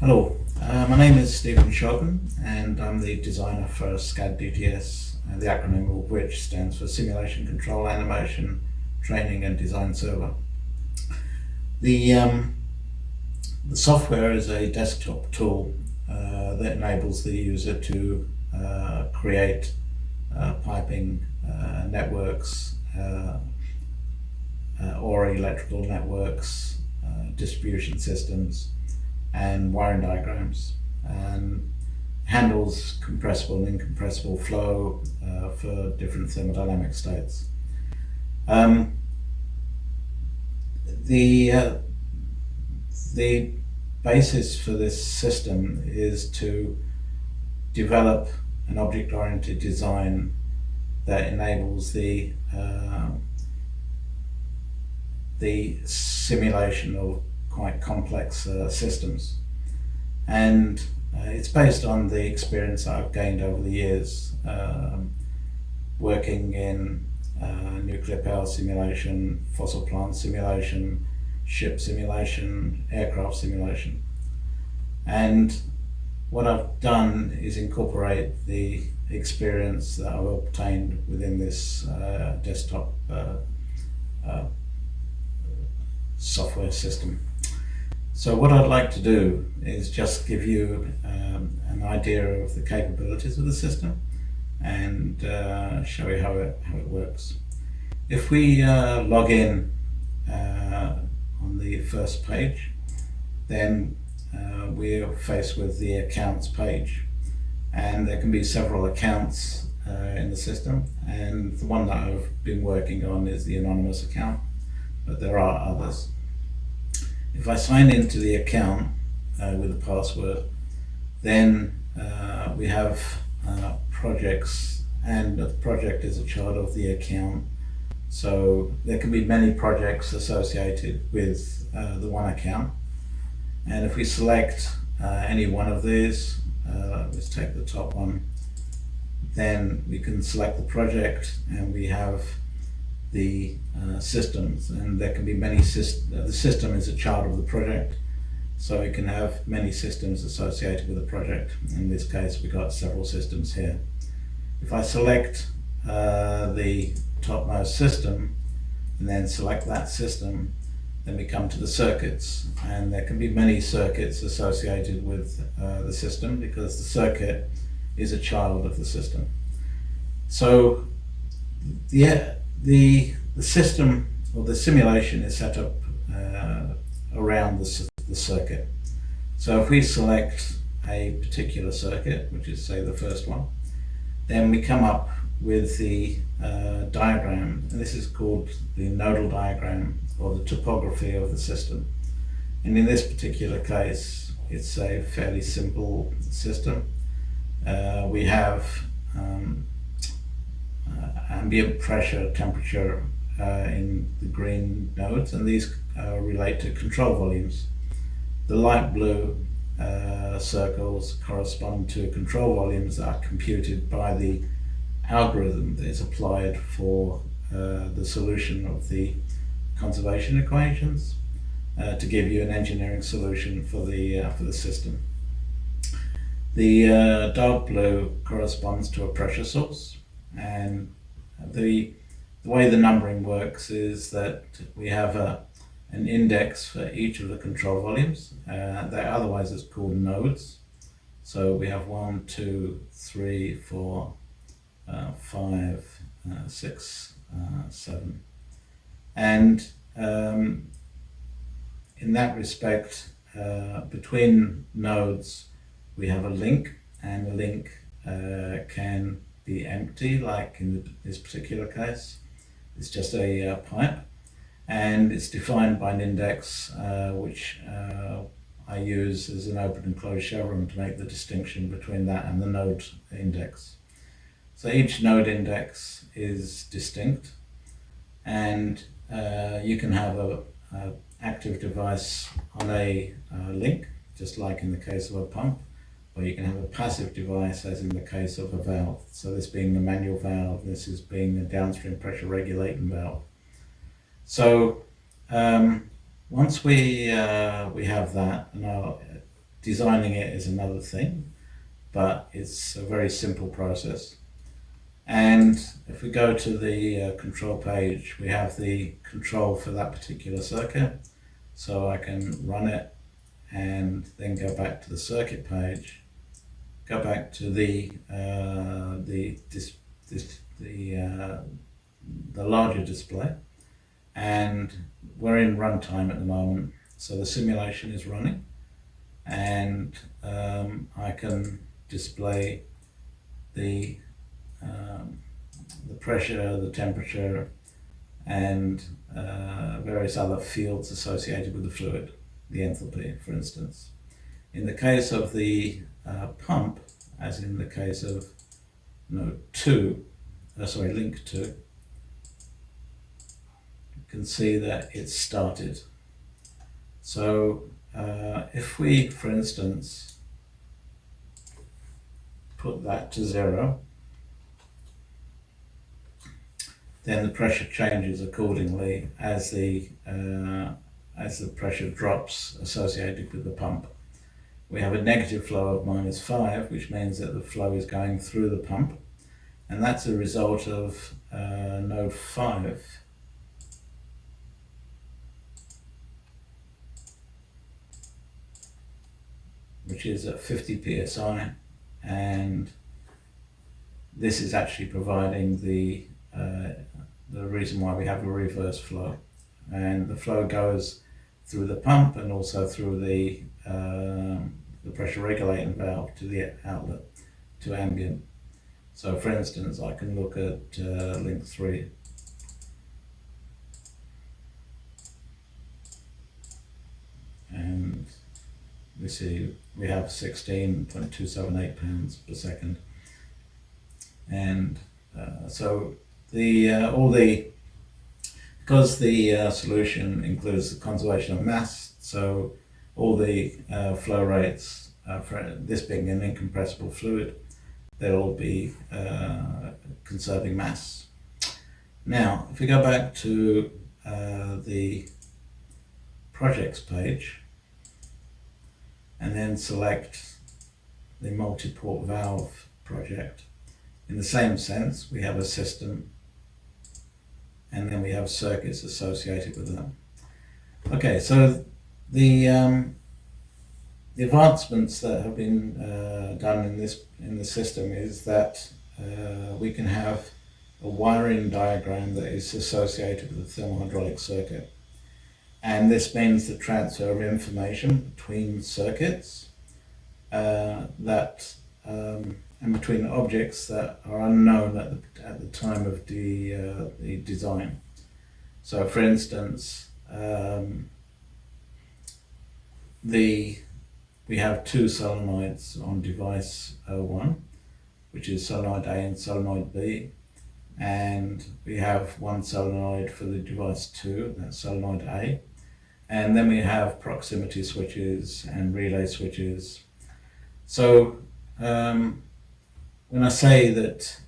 Hello, my name is Stephen Shogan and I'm the designer for SCAD DTS, the acronym of which stands for Simulation Control Animation Training and Design Server. The software is a desktop tool that enables the user to create piping networks or electrical networks, distribution systems, and wiring diagrams, and handles compressible and incompressible flow for different thermodynamic states. The basis for this system is to develop an object-oriented design that enables the simulation of quite complex systems, and it's based on the experience I've gained over the years working in nuclear power simulation, fossil plant simulation, ship simulation, aircraft simulation. And what I've done is incorporate the experience that I've obtained within this desktop software system. So what I'd like to do is just give you an idea of the capabilities of the system and show you how it works. If we log in on the first page, then we're faced with the accounts page, and there can be several accounts in the system, and the one that I've been working on is the anonymous account, but there are others. If I sign into the account with a password, then we have projects, and the project is a child of the account. So there can be many projects associated with the one account. And if we select any one of these, let's take the top one, then we can select the project, and we have the systems, and there can be many systems. The system is a child of the project, so we can have many systems associated with the project. In this case, we've got several systems here. If I select the topmost system and then select that system, then we come to the circuits, and there can be many circuits associated with the system because the circuit is a child of the system. So the system, or the simulation, is set up around the circuit. So if we select a particular circuit, which is say the first one, then we come up with the diagram, and this is called the nodal diagram, or the topography of the system. And in this particular case, it's a fairly simple system. We have ambient pressure, temperature in the green nodes, and these relate to control volumes. The light blue circles correspond to control volumes that are computed by the algorithm that is applied for the solution of the conservation equations to give you an engineering solution for the system. The dark blue corresponds to a pressure source, and the way the numbering works is that we have an index for each of the control volumes. They otherwise is called nodes. So we have 1, 2, 3, 4, 5, 6, 7. And in that respect, between nodes, we have a link, and the link can be empty, like in this particular case. It's just a pipe, and it's defined by an index which I use as an open and closed chevron to make the distinction between that and the node index. So each node index is distinct, and you can have a active device on a link, just like in the case of a pump, or you can have a passive device, as in the case of a valve. So this being the manual valve, this is being the downstream pressure regulating valve. So once we have that, and I'll designing it is another thing, but it's a very simple process. And if we go to the control page, we have the control for that particular circuit. So I can run it and then go back to the circuit page, go back to the larger display, and we're in runtime at the moment. So the simulation is running, and I can display the pressure, the temperature, and various other fields associated with the fluid, the enthalpy, for instance. In the case of the pump, as in the case of node 2, link 2, you can see that it's started. So if we, for instance, put that to 0, then the pressure changes accordingly as the pressure drops associated with the pump. We have a negative flow of -5, which means that the flow is going through the pump, and that's a result of node 5. Which is at 50 psi, and this is actually providing the reason why we have a reverse flow, and the flow goes through the pump and also through the pressure regulating valve to the outlet, to ambient. So for instance, I can look at link 3. And we see we have 16.278 pounds per second. And so because the solution includes the conservation of mass, so all the flow rates, for this being an incompressible fluid, they'll all be conserving mass. Now, if we go back to the projects page, and then select the multi-port valve project. In the same sense, we have a system, and then we have circuits associated with them. Okay, so the advancements that have been done in the system is that we can have a wiring diagram that is associated with the thermohydraulic circuit. And this means the transfer of information between circuits and between objects that are unknown at the time of the design. So for instance, we have two solenoids on device 01, which is solenoid A and solenoid B, and we have one solenoid for the device 2, that's solenoid A. And then we have proximity switches and relay switches. So when I say that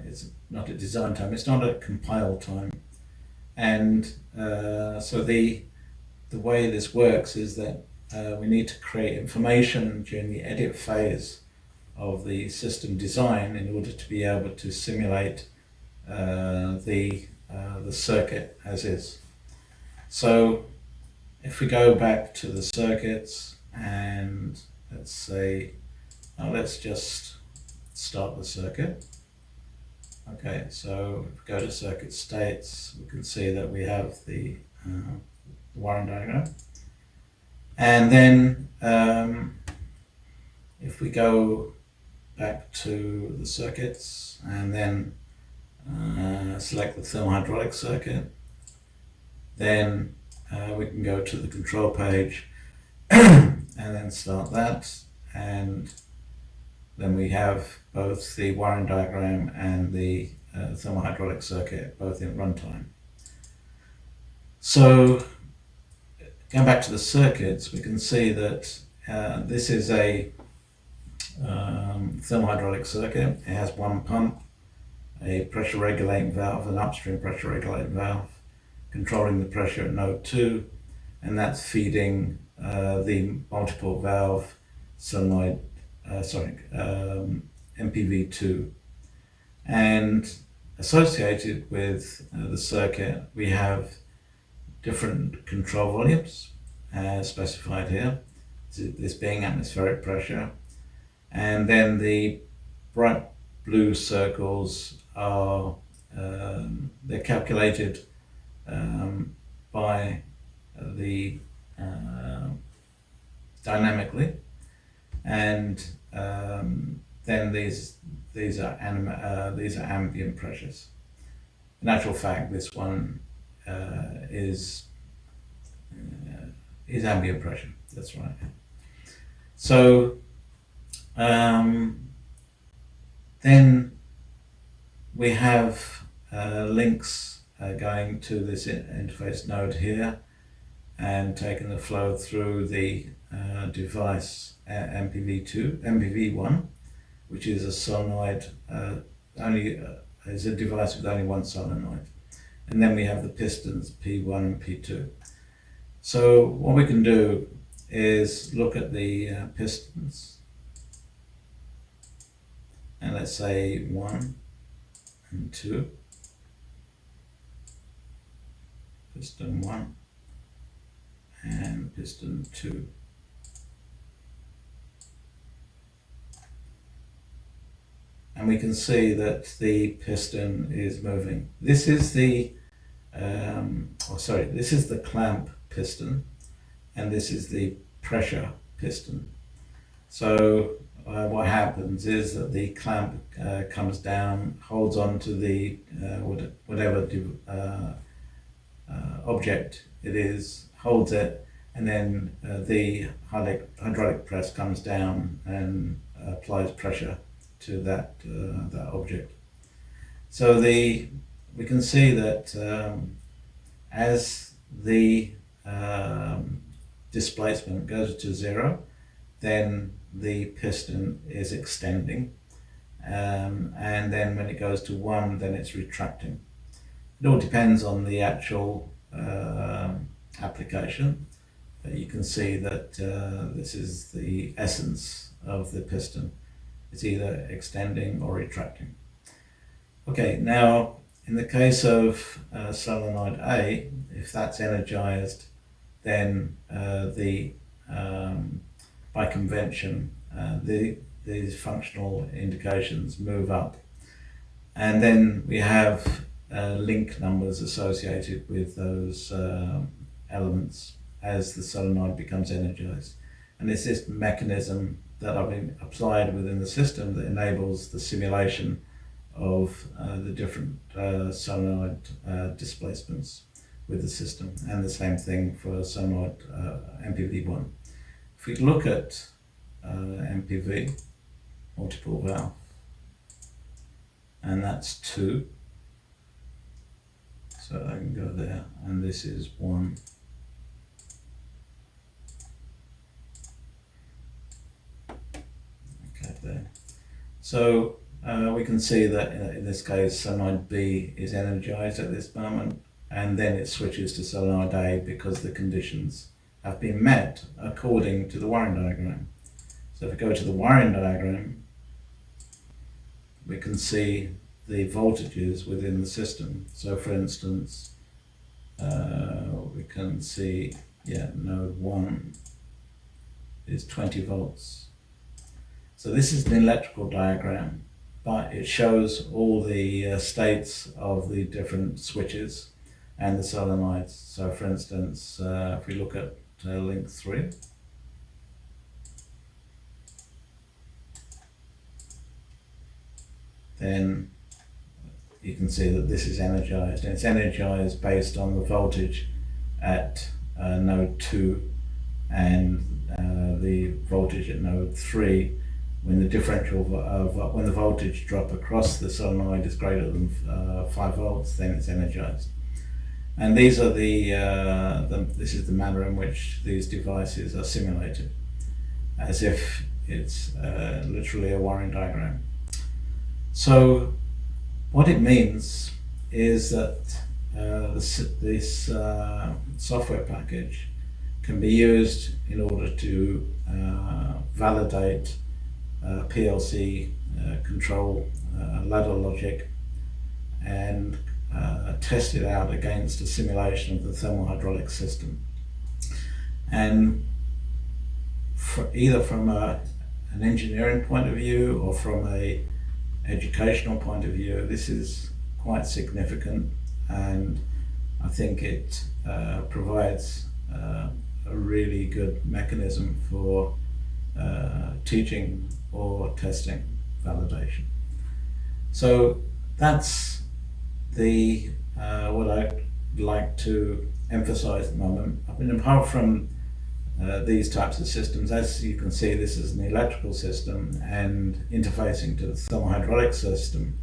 it's not a design time, it's not a compile time. And so the way this works is that we need to create information during the edit phase of the system design in order to be able to simulate the circuit as is. So if we go back to the circuits and let's say, let's just start the circuit. Okay, so if we go to circuit states, we can see that we have the wiring diagram. And then if we go back to the circuits and then select the thermohydraulic circuit, then we can go to the control page and then start that, and then we have both the wiring diagram and the thermohydraulic circuit both in runtime. So going back to the circuits, we can see that this is a thermohydraulic circuit. It has one pump, a pressure regulating valve, an upstream pressure regulating valve, controlling the pressure at node 2, and that's feeding the multiple valve solenoid, MPV2. And associated with the circuit, we have different control volumes specified here, this being atmospheric pressure. And then the bright blue circles are, they're calculated by the dynamically, and then these are ambient pressures. In actual fact, this one is ambient pressure. That's right. So then we have links going to this interface node here, and taking the flow through the device MPV1, which is a solenoid, is a device with only one solenoid. And then we have the pistons P1 and P2. So what we can do is look at the pistons, and let's say 1 and 2, piston 1 and piston 2. And we can see that the piston is moving. This is the this is the clamp piston, and this is the pressure piston. So what happens is that the clamp comes down, holds on to the whatever object it is, holds it, and then the hydraulic press comes down and applies pressure to that object. So we can see that as the displacement goes to 0, then the piston is extending, and then when it goes to 1, then it's retracting. It all depends on the actual application, but you can see that this is the essence of the piston. It's either extending or retracting. Okay, now in the case of solenoid A, if that's energized, then by convention, these functional indications move up. And then we have link numbers associated with those elements as the solenoid becomes energized. And it's this mechanism that I've been applied within the system that enables the simulation of the different solenoid displacements with the system, and the same thing for solenoid MPV1. If we look at MPV, multiple valve, and that's 2, so I can go there, and this is 1. Okay, there. So we can see that in this case solenoid B is energized at this moment, and then it switches to solenoid A because the conditions have been met according to the wiring diagram. So if we go to the wiring diagram, we can see the voltages within the system. So for instance, we can see, node 1 is 20 volts. So this is an electrical diagram, but it shows all the states of the different switches and the solenoids. So for instance, if we look at link 3, then you can see that this is energized, and it's energized based on the voltage at node 2 and the voltage at node 3. When the differential when the voltage drop across the solenoid is greater than 5 volts, then it's energized. And these are this is the manner in which these devices are simulated, as if it's literally a wiring diagram. So what it means is that this software package can be used in order to validate PLC control ladder logic and test it out against a simulation of the thermal-hydraulic system. And either from an engineering point of view or from an educational point of view, this is quite significant, and I think it provides a really good mechanism for teaching or testing validation. So that's the what I'd like to emphasize at the moment. I mean, apart from these types of systems, as you can see, this is an electrical system and interfacing to the thermal-hydraulic system.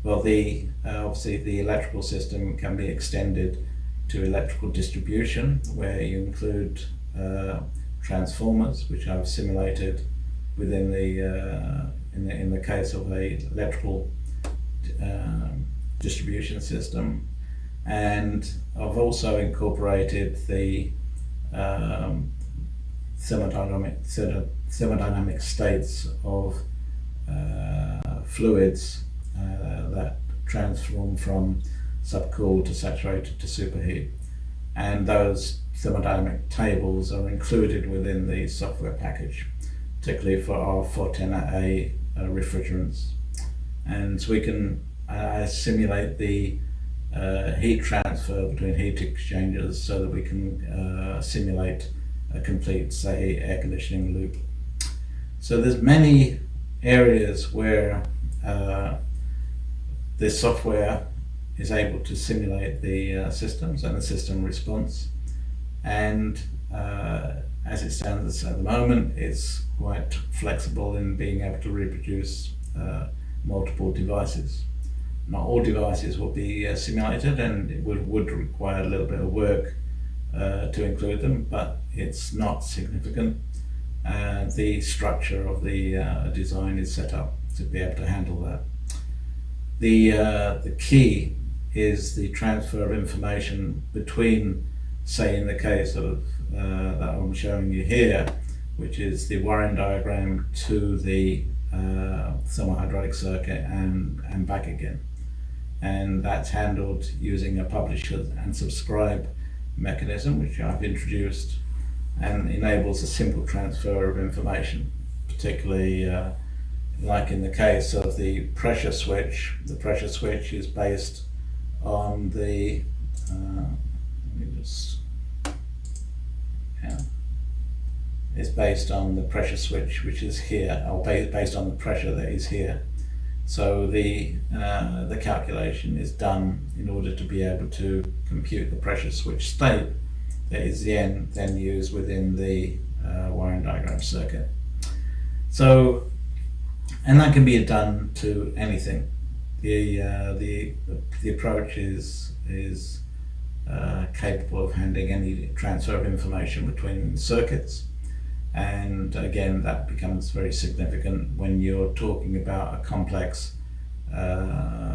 Well, obviously the electrical system can be extended to electrical distribution, where you include transformers, which I've simulated within in the case of a electrical distribution system. And I've also incorporated the thermodynamic states of fluids that transform from subcooled to saturated to superheat, and those thermodynamic tables are included within the software package, particularly for our 410A refrigerants. And so we can simulate the heat transfer between heat exchangers so that we can simulate a complete, say, air conditioning loop. So there's many areas where this software is able to simulate the systems and the system response, and as it stands at the moment, it's quite flexible in being able to reproduce multiple devices. Not all devices will be simulated, and it would require a little bit of work to include them, but it's not significant. The structure of the design is set up to be able to handle that. The key is the transfer of information between, say, in the case of that I'm showing you here, which is the wiring diagram to the thermal-hydraulic circuit and back again. And that's handled using a publish and subscribe mechanism, which I've introduced, and enables a simple transfer of information, particularly like in the case of the pressure switch. The pressure switch is based on the it's based on the pressure switch, which is here, or based on the pressure that is here. So the calculation is done in order to be able to compute the pressure switch state that is then used within the wiring diagram circuit. So, and that can be done to anything. The approach is capable of handling any transfer of information between circuits, and again, that becomes very significant when you're talking about a complex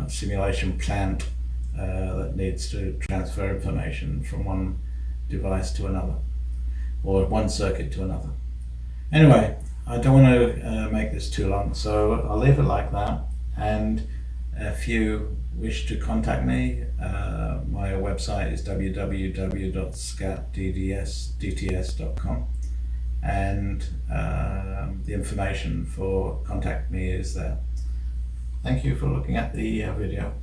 simulation plant that needs to transfer information from one device to another, or one circuit to another. Anyway, I don't want to make this too long, so I'll leave it like that. And if you wish to contact me, my website is www.scatdts.com, and the information for contact me is there. Thank you for looking at the video.